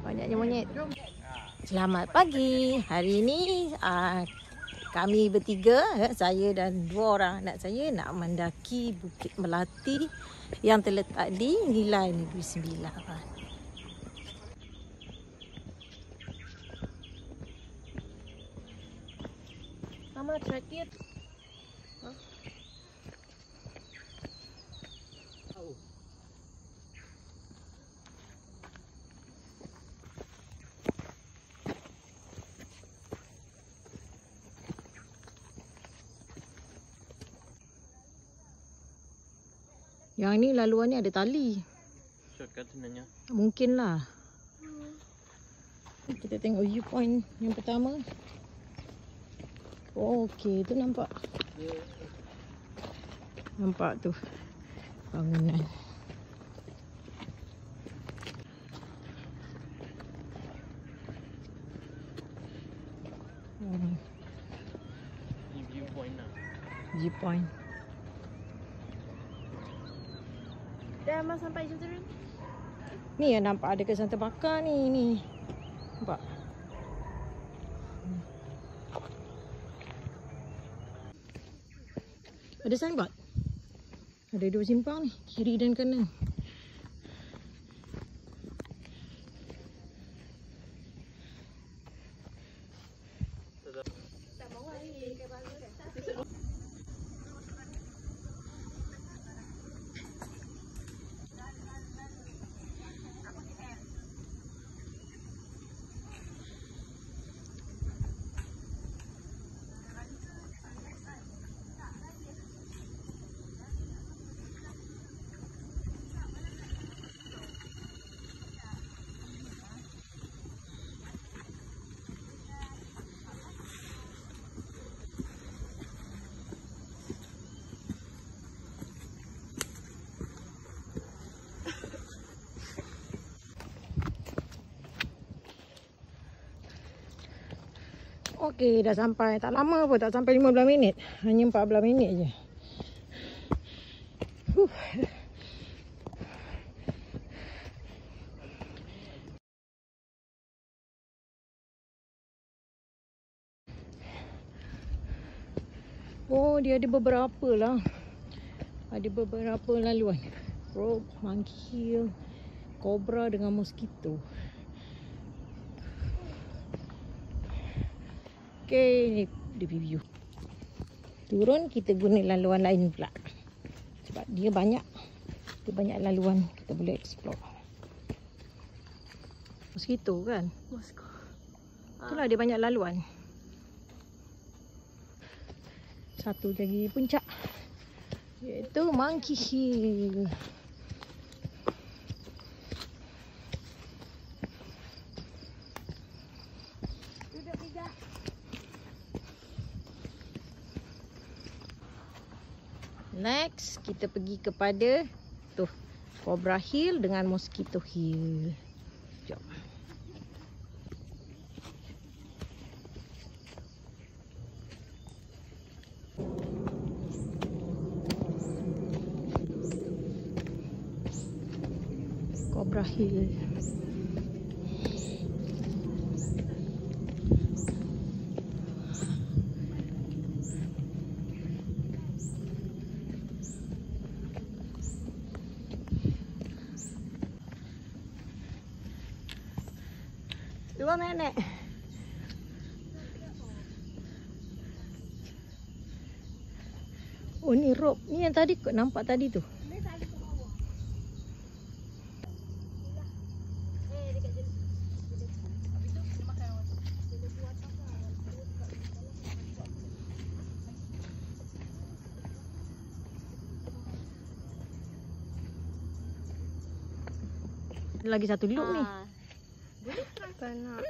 Banyaknya monyet. Selamat pagi. Hari ini kami bertiga, saya dan 2 orang anak saya nak mendaki Bukit Melati yang terletak di Nilai Negeri Sembilan. Mama terakhir. Yang ni laluannya ada tali. Shortcut sebenarnya. Mungkinlah. Kita tengok viewpoint yang pertama. Oh, okey, tu nampak. Nampak tu bangunan. Ni viewpoint lah. Viewpoint. Dah mas sampai situ ni. Ni yang nampak ada kesan terbakar ni. Nampak? Ada signboard. Ada 2 simpang ni, kiri dan kanan. Okey, dah sampai. Tak lama pun, tak sampai 15 minit. Hanya 14 minit je. Oh, dia ada beberapa lah. Ada beberapa laluan. Rope, monkey hill, cobra dengan mosquito. Okay, dia view. Turun kita guna laluan lain pula. Sebab dia banyak laluan kita boleh explore. Mosquito kan? Moscow. Itulah dia banyak laluan. Satu lagi puncak, iaitu Monkey Hill. Next, kita pergi kepada tu Cobra Hill dengan Mosquito Hill. Jom. Cobra Hill. Dua nenek. Oh, ni rope. Ni yang tadi kau nampak tadi tu. Lagi satu loop ni. Boleh try. Tak nak.